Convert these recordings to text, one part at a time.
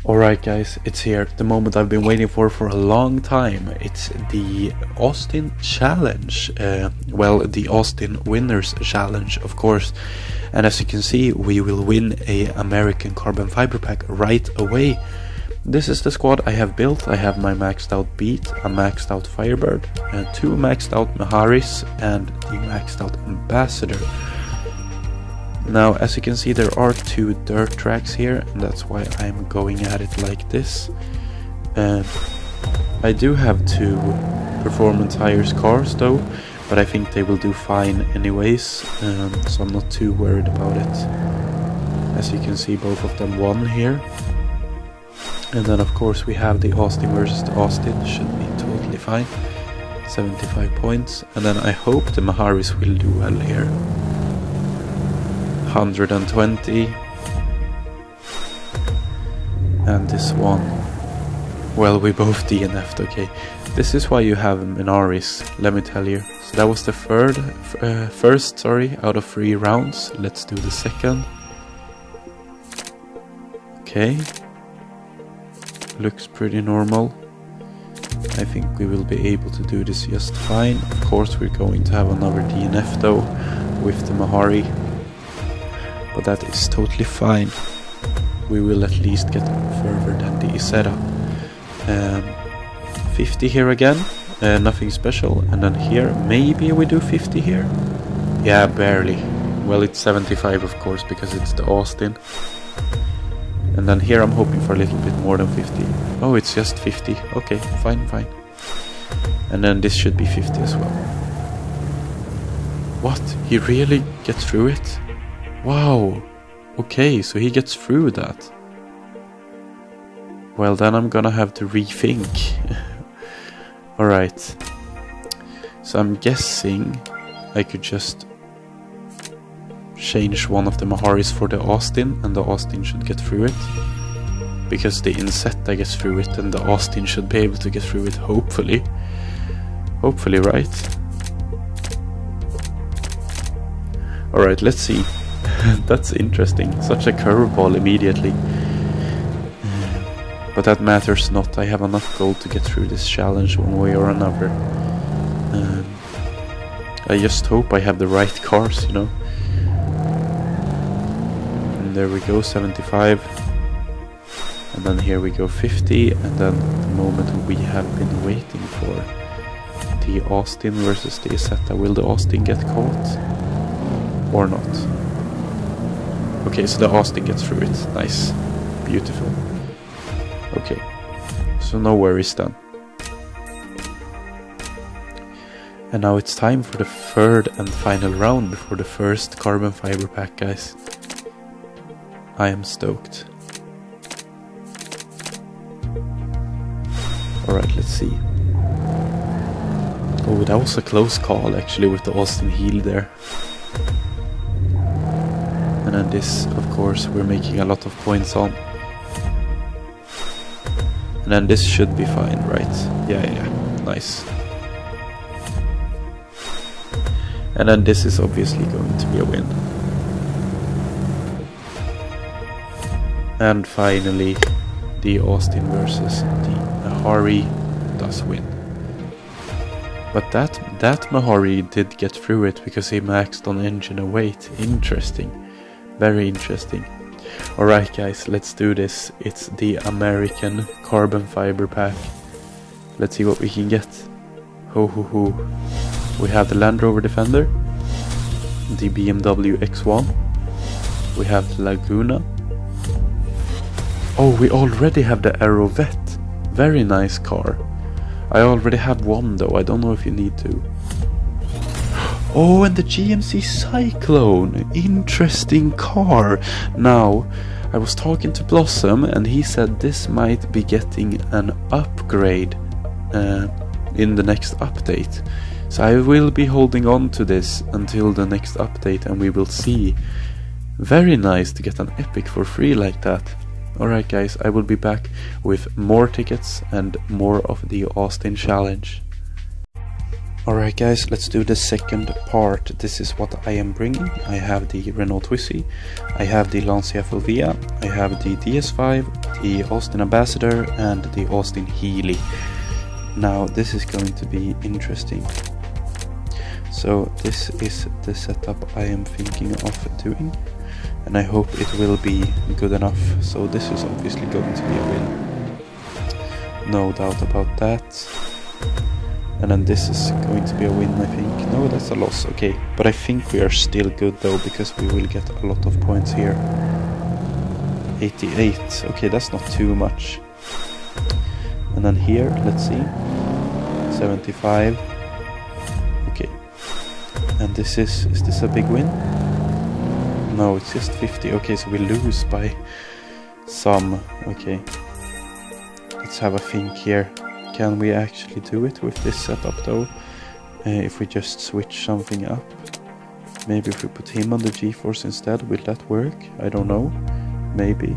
Alright guys, it's here, the moment I've been waiting for a long time. It's the Austin Challenge, well, the Austin Winners Challenge, of course. And as you can see, we will win a American carbon fiber pack right away. This is the squad I have built. I have my maxed out Beat, a maxed out Firebird, two maxed out Maharis, and the maxed out Ambassador. Now, as you can see, there are two dirt tracks here, and that's why I'm going at it like this. I do have two performance hires cars though, but I think they will do fine anyways, so I'm not too worried about it. As you can see, both of them won here. And then of course we have the Austin versus the Austin, should be totally fine. 75 points, and then I hope the Maharis will do well here. 120, and this one, well, we both DNF'd. Okay, this is why you have Minaris, let me tell you. So that was the first out of 3 rounds. Let's do the second. Okay, looks pretty normal. I think we will be able to do this just fine. Of course we're going to have another DNF though with the Mahari, but that is totally fine. We will at least get further than the setup. 50 here again, nothing special. And then here, maybe we do 50 here? Yeah, barely. Well, it's 75 of course, because it's the Austin. And then here I'm hoping for a little bit more than 50. Oh, it's just 50. Okay, fine. And then this should be 50 as well. What? He really gets through it? Wow, okay, so he gets through that. Well, then I'm gonna have to rethink. Alright, so I'm guessing I could just change one of the Maharis for the Austin, and the Austin should get through it. Because the Insetta gets through it, and the Austin should be able to get through it, hopefully. Hopefully, right? Alright, let's see. That's interesting, such a curveball immediately. But that matters not, I have enough gold to get through this challenge one way or another. I just hope I have the right cars, you know. And there we go, 75. And then here we go, 50. And then the moment we have been waiting for. The Austin versus the Isetta. Will the Austin get caught? Or not? Okay, so the Austin gets through it. Nice. Beautiful. Okay. So no worries then. And now it's time for the third and final round before the first carbon fiber pack, guys. I am stoked. Alright, let's see. Oh, that was a close call actually with the Austin heal there. And then this, of course, we're making a lot of points on. And then this should be fine, right? Yeah, nice. And then this is obviously going to be a win. And finally, the Austin versus the Mahari does win. But that Mahari did get through it because he maxed on engine and weight. Interesting. Very interesting. Alright guys, let's do this. It's the American carbon fiber pack. Let's see what we can get. Ho. We have the Land Rover Defender, the BMW X1, we have the Laguna. Oh, we already have the Aerovette. Very nice car. I already have one though, I don't know if you need to. Oh, and the GMC Cyclone! Interesting car! Now, I was talking to Blossom and he said this might be getting an upgrade in the next update. So I will be holding on to this until the next update and we will see. Very nice to get an epic for free like that. Alright guys, I will be back with more tickets and more of the Austin Challenge. Alright guys, let's do the second part. This is what I am bringing. I have the Renault Twizy, I have the Lancia Fulvia, I have the DS5, the Austin Ambassador and the Austin Healey. Now this is going to be interesting. So this is the setup I am thinking of doing, and I hope it will be good enough. So this is obviously going to be a win, no doubt about that. And then this is going to be a win, I think. No, that's a loss, okay. But I think we are still good though, because we will get a lot of points here. 88, okay, that's not too much. And then here, let's see. 75. Okay. And this is this a big win? No, it's just 50. Okay, so we lose by some. Okay. Let's have a think here. Can we actually do it with this setup though? If we just switch something up? Maybe if we put him on the GeForce instead, will that work? I don't know. Maybe.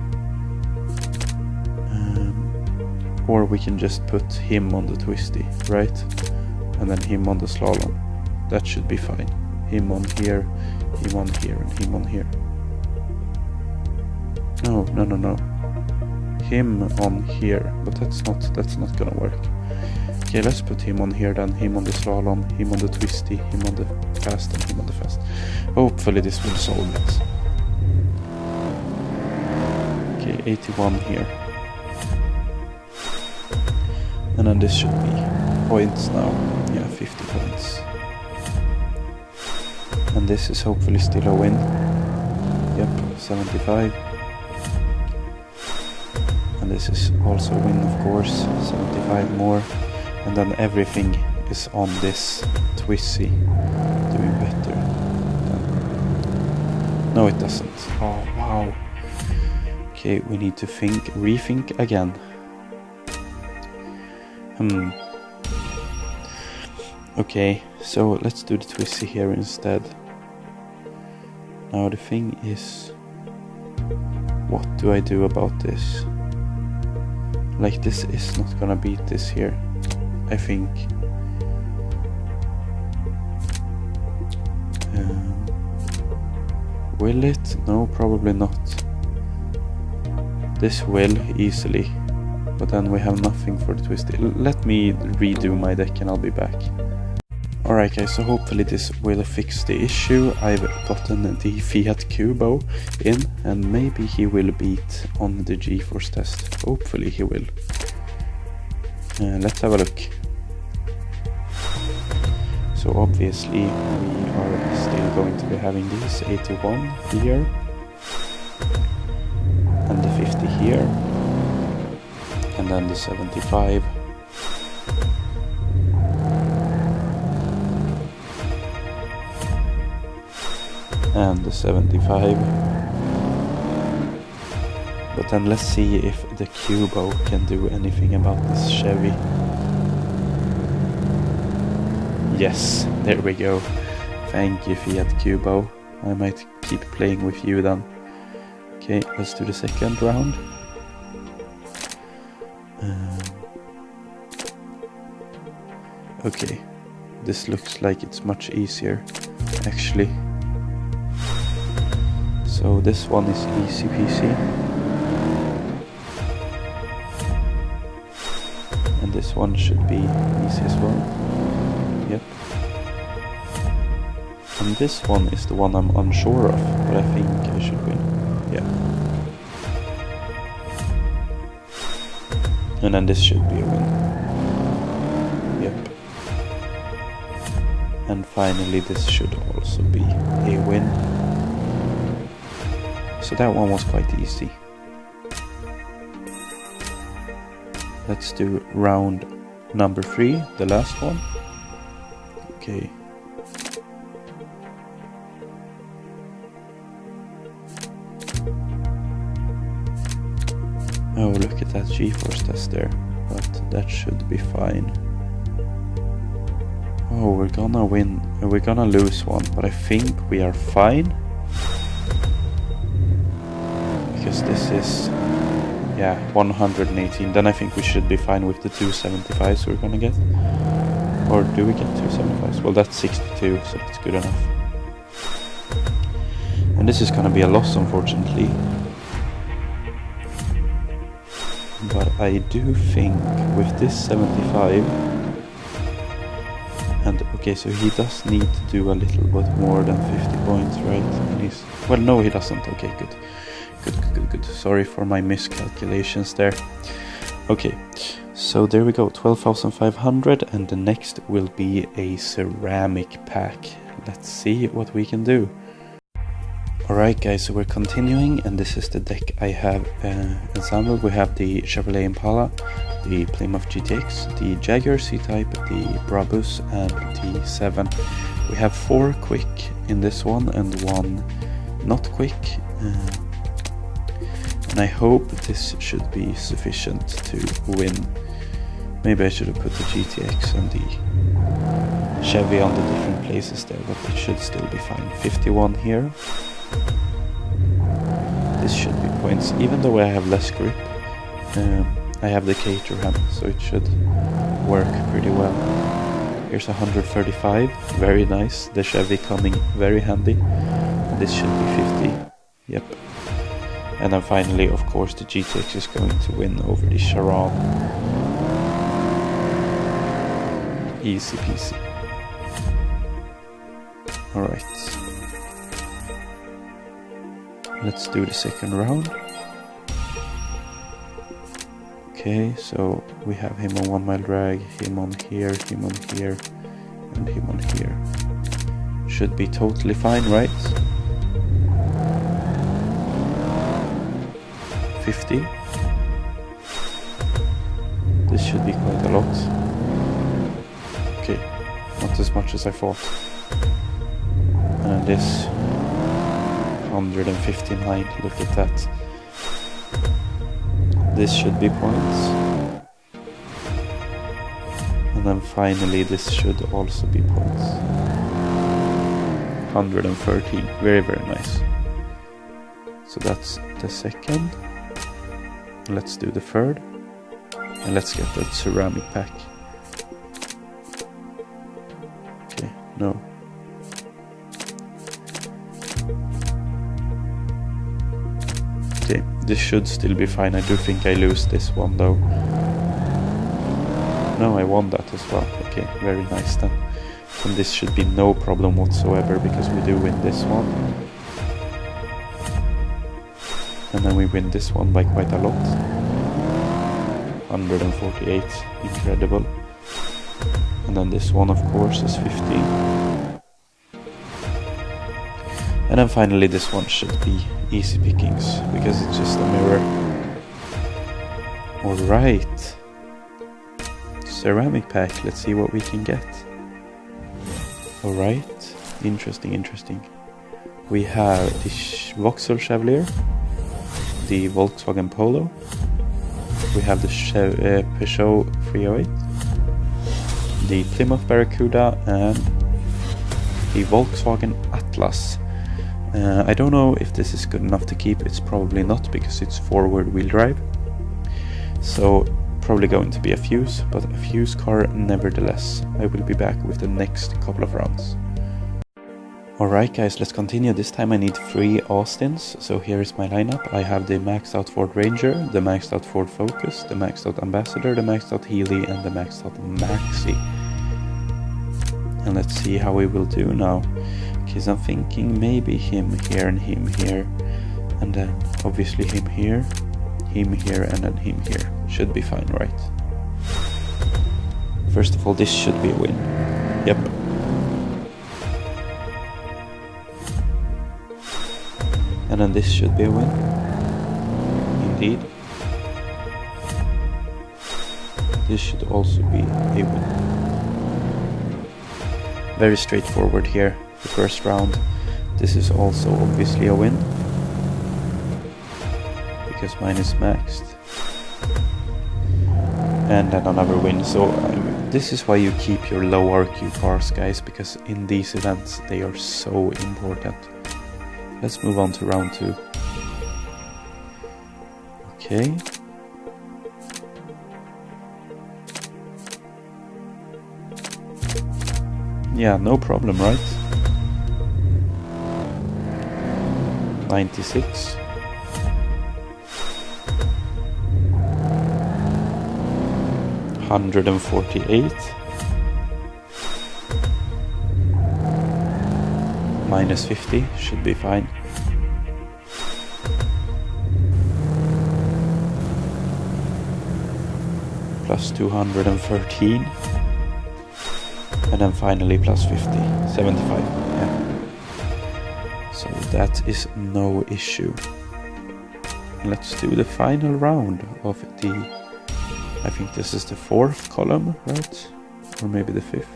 Or we can just put him on the Twisty, right? And then him on the Slalom. That should be fine. Him on here, and him on here. No. Him on here, but that's not gonna work. Okay, let's put him on here then. Him on the Slalom, him on the Twisty, him on the Fast, and him on the Fast. Hopefully this will solve it. Okay, 81 here. And then this should be points now. Yeah, 50 points. And this is hopefully still a win. Yep, 75. And this is also a win, of course. 75 more. And then everything is on this Twizy doing better. No, it doesn't. Oh, wow. Okay, we need to rethink again. Okay, so let's do the Twizy here instead. Now the thing is, what do I do about this? Like, this is not gonna beat this here, I think. Will it? No, probably not. This will easily, but then we have nothing for the Twisty. Let me redo my deck and I'll be back. Alright guys, so hopefully this will fix the issue. I've gotten the Fiat Kubo in, and maybe he will beat on the GeForce test. Hopefully he will. Let's have a look. So obviously we are still going to be having these 81 here, and the 50 here, and then the 75. And the 75. But then let's see if the Kubo can do anything about this Chevy. Yes, there we go. Thank you, Fiat Kubo. I might keep playing with you then. Okay, let's do the second round. Okay, this looks like it's much easier, actually. So this one is easy peasy. And this one should be easy as well. Yep. And this one is the one I'm unsure of, but I think I should win. Yeah. And then this should be a win. Yep. And finally this should also be a win. So that one was quite easy. Let's do round number 3, the last one. Okay. Oh, look at that GeForce test there. But that should be fine. Oh, we're gonna win. We're gonna lose one, but I think we are fine. Because this is, yeah, 118. Then I think we should be fine with the 275s we're gonna get. Or do we get 275s? Well, that's 62, so that's good enough. And this is gonna be a loss, unfortunately. But I do think with this 75... And, okay, so he does need to do a little bit more than 50 points, right? And he's... Well, no, he doesn't. Okay, good. Good. Sorry for my miscalculations there. Okay, so there we go, 12,500, and the next will be a ceramic pack. Let's see what we can do. Alright guys, so we're continuing, and this is the deck I have assembled. We have the Chevrolet Impala, the Plymouth GTX, the Jaguar C-Type, the Brabus, and the 7. We have 4 quick in this one and 1 not quick. And I hope this should be sufficient to win. Maybe I should have put the GTX and the Chevy on the different places there, but it should still be fine. 51 here. This should be points, even though I have less grip. I have the Caterham, so it should work pretty well. Here's 135, very nice. The Chevy coming very handy. And this should be 50. Yep. And then finally, of course, the GTX is going to win over the Charon. Easy peasy. Alright. Let's do the second round. Okay, so we have him on 1 mile drag, him on here, and him on here. Should be totally fine, right? 50. This should be quite a lot. Okay, not as much as I thought. And this 159, look at that. This should be points. And then finally this should also be points. 113, very nice. So that's the second. Let's do the third. And let's get that ceramic pack. Okay, no. Okay, this should still be fine. I do think I lose this one though. No, I won that as well. Okay, very nice then. And this should be no problem whatsoever because we do win this one. And then we win this one by quite a lot. 148, incredible. And then this one of course is 15. And then finally this one should be easy pickings, because it's just a mirror. Alright. Ceramic pack, let's see what we can get. Alright, interesting. We have the Vauxhall Chevalier, the Volkswagen Polo, we have the Peugeot 308, the Plymouth Barracuda, and the Volkswagen Atlas. I don't know if this is good enough to keep. It's probably not, because it's forward wheel drive. So probably going to be a fuse, but a fuse car nevertheless. I will be back with the next couple of rounds. Alright guys, let's continue. This time I need 3 Austins, so here is my lineup. I have the maxed out Ford Ranger, the maxed out Ford Focus, the maxed out Ambassador, the maxed out Healey, and the maxed out Maxi. And let's see how we will do now. Okay, so I'm thinking maybe him here, and then obviously him here, and then him here. Should be fine, right? First of all, this should be a win. Yep. And then this should be a win. Indeed. This should also be a win. Very straightforward here. The first round. This is also obviously a win, because mine is maxed. And then another win. So this is why you keep your low RQ cars, guys, because in these events they are so important. Let's move on to round 2. Okay. Yeah, no problem, right? 96. $148. Minus 50 should be fine. Plus 213. And then finally plus 50. 75. Yeah. So that is no issue. Let's do the final round of the... I think this is the 4th column, right? Or maybe the 5th.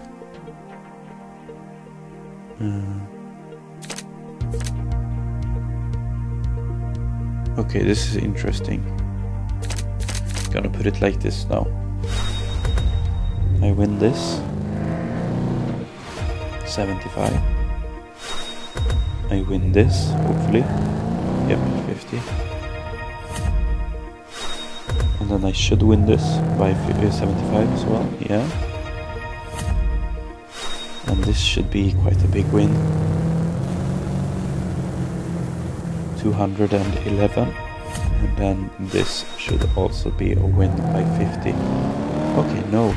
Okay, this is interesting. Gonna put it like this now. I win this. 75. I win this, hopefully. Yep, 50. And then I should win this by 75 as well, yeah. And this should be quite a big win. 211. And then this should also be a win by 50. Okay, no,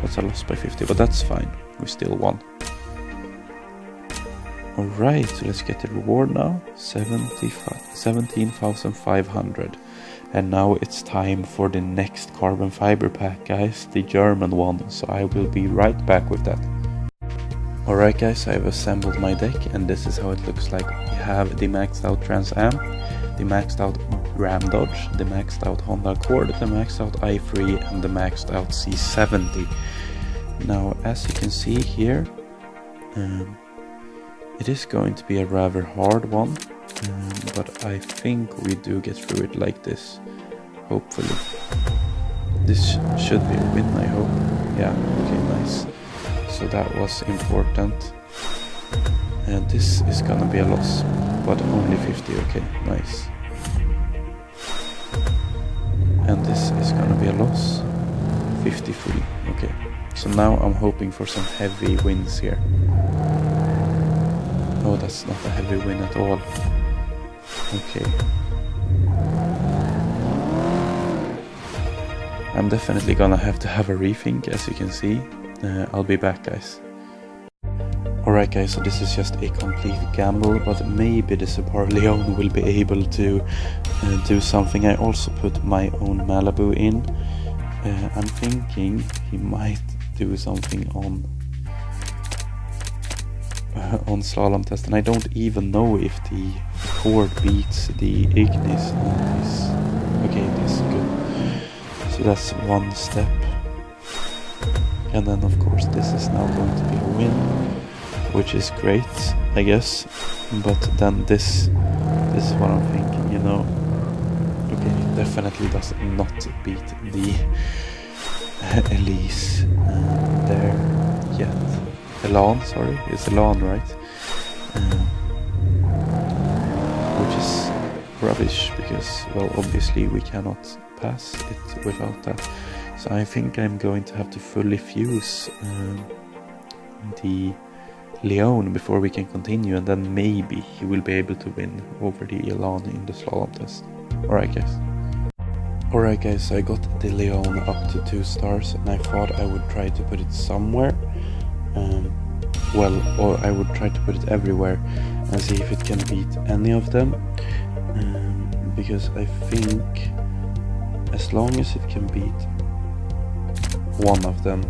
that's a loss by 50, but that's fine. We still won. Alright, so let's get the reward now. 17,500. And now it's time for the next carbon fiber pack, guys, the German one. So I will be right back with that. Alright guys, I've assembled my deck and this is how it looks like. We have the maxed out Trans Am, the maxed out Ram Dodge, the maxed out Honda Accord, the maxed out i3 and the maxed out C70. Now as you can see here, it is going to be a rather hard one, but I think we do get through it like this, hopefully. This should be a win, I hope. Yeah, okay, nice. So that was important. And this is gonna be a loss, but only 50, okay, nice. And this is gonna be a loss, 53, okay. So now I'm hoping for some heavy wins here. Oh, that's not a heavy win at all. Okay. I'm definitely gonna have to have a rethink, as you can see. I'll be back, guys. Alright guys, so this is just a complete gamble, but maybe the Super Leon will be able to do something. I also put my own Malibu in. I'm thinking he might do something on slalom test, and I don't even know if the Accord beats the Ignis on this. Okay, this is good. So that's one step. And then of course this is now going to be a win, which is great, I guess. But then this is what I'm thinking, you know. Okay, it definitely does not beat the Elise there yet. Elan, sorry, it's Elan, right? Which is rubbish because, well, obviously we cannot pass it without that. So I think I'm going to have to fully fuse the Leon before we can continue, and then maybe he will be able to win over the Elan in the slalom test. Alright guys, so I got the Leon up to 2 stars, and I thought I would try to put it somewhere. Or I would try to put it everywhere and see if it can beat any of them. Because I think as long as it can beat one of them,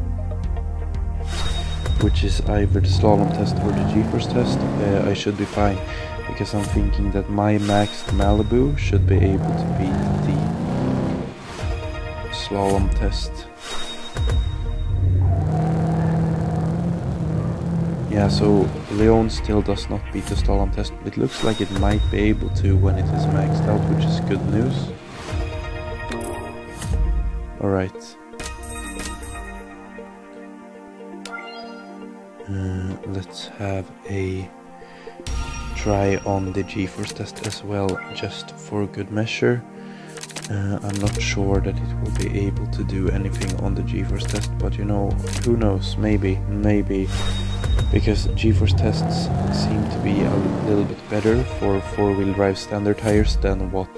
which is either the slalom test or the G-force test, I should be fine, because I'm thinking that my maxed Malibu should be able to beat the slalom test. Yeah, so Leon still does not beat the slalom test. It looks like it might be able to when it is maxed out, which is good news. Alright. Let's have a try on the G-force test as well, just for good measure. I'm not sure that it will be able to do anything on the G-force test, but you know, who knows, maybe because GeForce tests seem to be a little bit better for four-wheel drive standard tires than what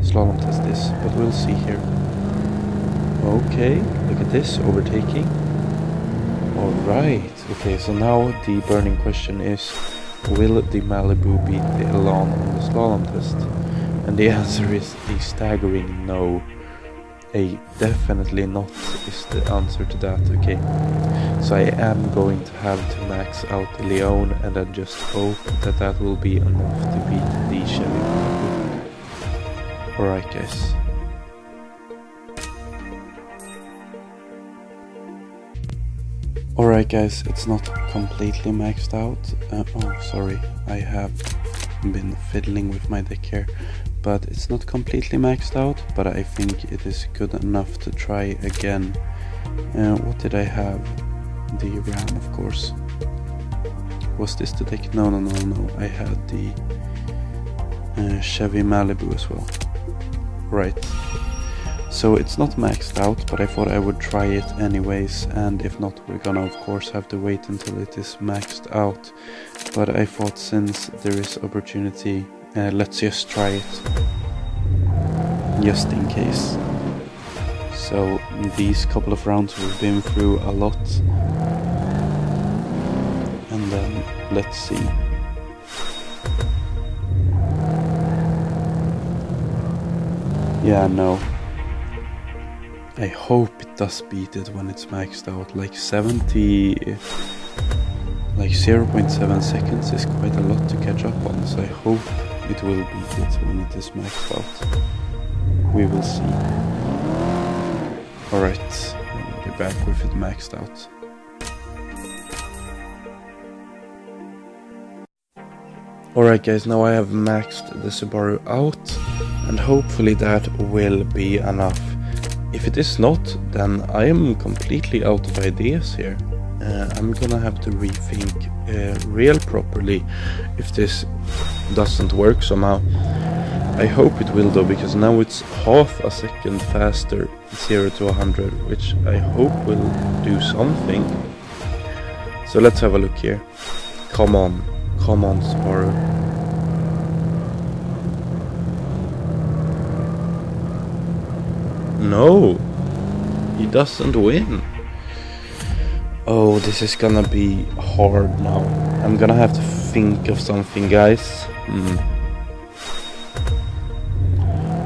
slalom test is, but we'll see here. Okay, look at this, overtaking. Alright, okay, so now the burning question is, will the Malibu beat the Elan on the slalom test? And the answer is a staggering no. A definitely not is the answer to that, okay. So I am going to have to max out the Leon and then just hope that that will be enough to beat the Chevy Malibu. Alright guys. Alright guys, it's not completely maxed out. Oh, sorry, I have been fiddling with my deck here. But it's not completely maxed out, but I think it is good enough to try again. What did I have? The Ram, of course. Was this the deck? No, I had the Chevy Malibu as well. Right. So it's not maxed out, but I thought I would try it anyways, and if not, we're gonna of course have to wait until it is maxed out. But I thought since there is opportunity, let's just try it, just in case. So these couple of rounds we've been through a lot, and then let's see. Yeah, no. I hope it does beat it when it's maxed out. Like 0.7 seconds is quite a lot to catch up on, so I hope it will beat it when it is maxed out. We will see. Alright, I'll be back with it maxed out. Alright guys, now I have maxed the Subaru out, and hopefully that will be enough. If it is not, then I am completely out of ideas here. I'm gonna have to rethink real properly if this doesn't work somehow. I hope it will though, because now it's half a second faster 0 to 100, which I hope will do something. So let's have a look here. Come on Subaru. No, he doesn't win. Oh, this is gonna be hard now. I'm gonna have to think of something, guys.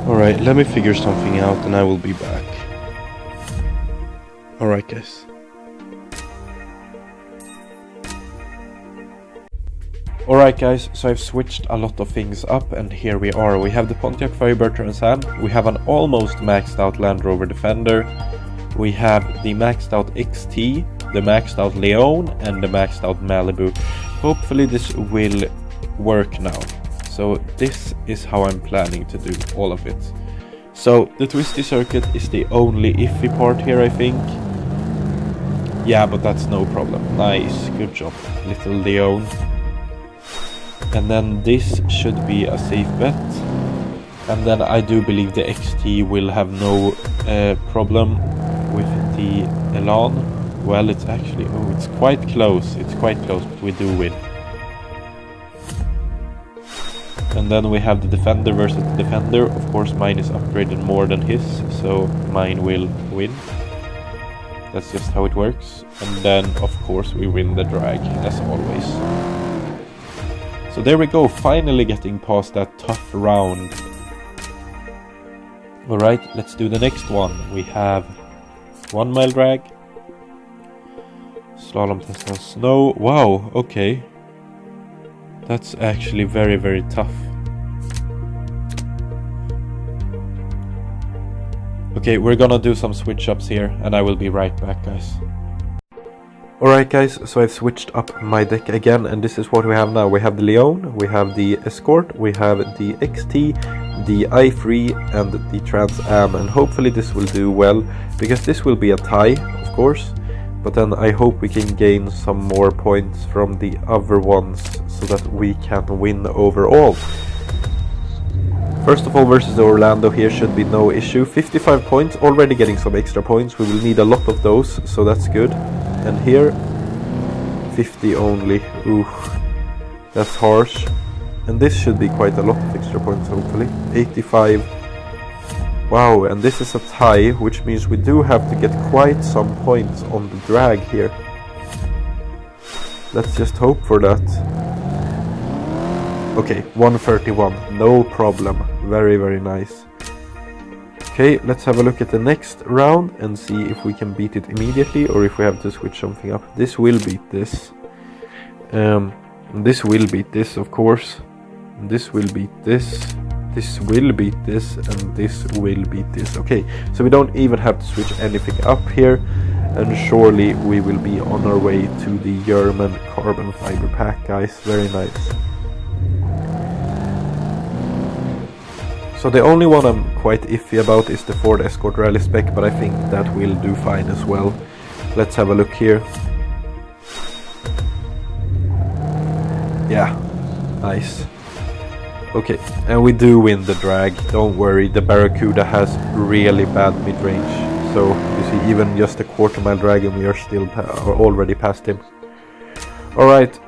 Alright, let me figure something out and I will be back. Alright, guys. Alright guys, so I've switched a lot of things up and here we are. We have the Pontiac Firebird Transam, we have an almost maxed out Land Rover Defender, we have the maxed out XT, the maxed out Leon and the maxed out Malibu. Hopefully this will work now. So this is how I'm planning to do all of it. So the twisty circuit is the only iffy part here, I think. Yeah, but that's no problem. Nice, good job, little Leon. And then this should be a safe bet. And then I do believe the XT will have no problem with the Elan. Well, it's actually, oh, it's quite close, but we do win. And then we have the Defender versus the Defender. Of course, mine is upgraded more than his, so mine will win. That's just how it works. And then, of course, we win the drag, as always. So there we go, finally getting past that tough round. Alright, let's do the next one. We have 1 mile drag. Slalom test on snow. Wow, okay. That's actually very, very tough. Okay, we're gonna do some switch ups here and I will be right back, guys. Alright guys, so I've switched up my deck again and this is what we have now. We have the Leon, we have the Escort, we have the XT, the i3 and the Trans Am, and hopefully this will do well, because this will be a tie, of course, but then I hope we can gain some more points from the other ones so that we can win overall. First of all, versus the Orlando here should be no issue. 55 points, already getting some extra points. We will need a lot of those, so that's good. And here, 50 only. Ooh, that's harsh. And this should be quite a lot of extra points, hopefully. 85. Wow, and this is a tie, which means we do have to get quite some points on the drag here. Let's just hope for that. Okay, 131, no problem. Very, very nice. Okay, let's have a look at the next round and see if we can beat it immediately or if we have to switch something up. This will beat this. This will beat this, of course. This will beat this. This will beat this, and this will beat this. Okay, so we don't even have to switch anything up here, and surely we will be on our way to the German carbon fiber pack, guys. Very nice. So the only one I'm quite iffy about is the Ford Escort Rally spec, but I think that will do fine as well. Let's have a look here. Yeah, nice. Okay, and we do win the drag, don't worry, the Barracuda has really bad mid-range. So, you see, even just a quarter-mile drag and we are still already past him. Alright,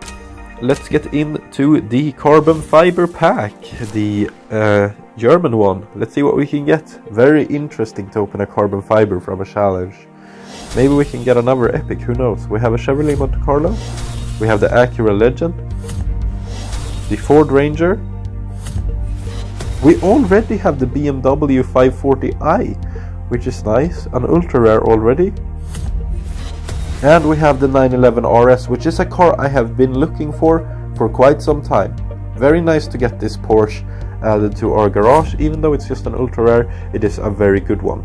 let's get into the carbon fiber pack, the German one. Let's see what we can get. Very interesting to open a carbon fiber from a challenge. Maybe we can get another epic, who knows. We have a Chevrolet Monte Carlo, we have the Acura Legend, the Ford Ranger. We already have the BMW 540i, which is nice, an ultra rare already. And we have the 911 RS, which is a car I have been looking for quite some time. Very nice to get this Porsche added to our garage, even though it's just an ultra rare, it is a very good one.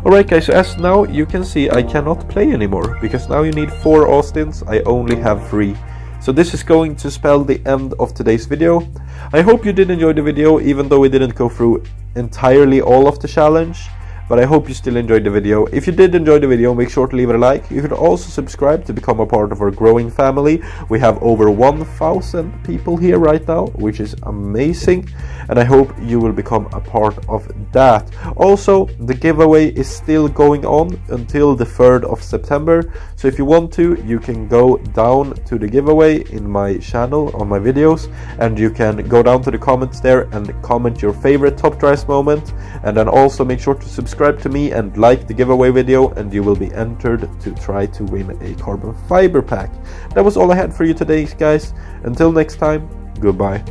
Alright guys, so as now you can see I cannot play anymore, because now you need 4 Austins, I only have 3. So this is going to spell the end of today's video. I hope you did enjoy the video, even though we didn't go through entirely all of the challenge. But I hope you still enjoyed the video. If you did enjoy the video, make sure to leave it a like. You could also subscribe to become a part of our growing family. We have over 1,000 people here right now, which is amazing. And I hope you will become a part of that. Also, the giveaway is still going on until the 3rd of September. So if you want to, you can go down to the giveaway in my channel on my videos. And you can go down to the comments there and comment your favorite Top Drives moment. And then also make sure to subscribe to me and like the giveaway video, and you will be entered to try to win a carbon fiber pack. That was all I had for you today, guys. Until next time, goodbye.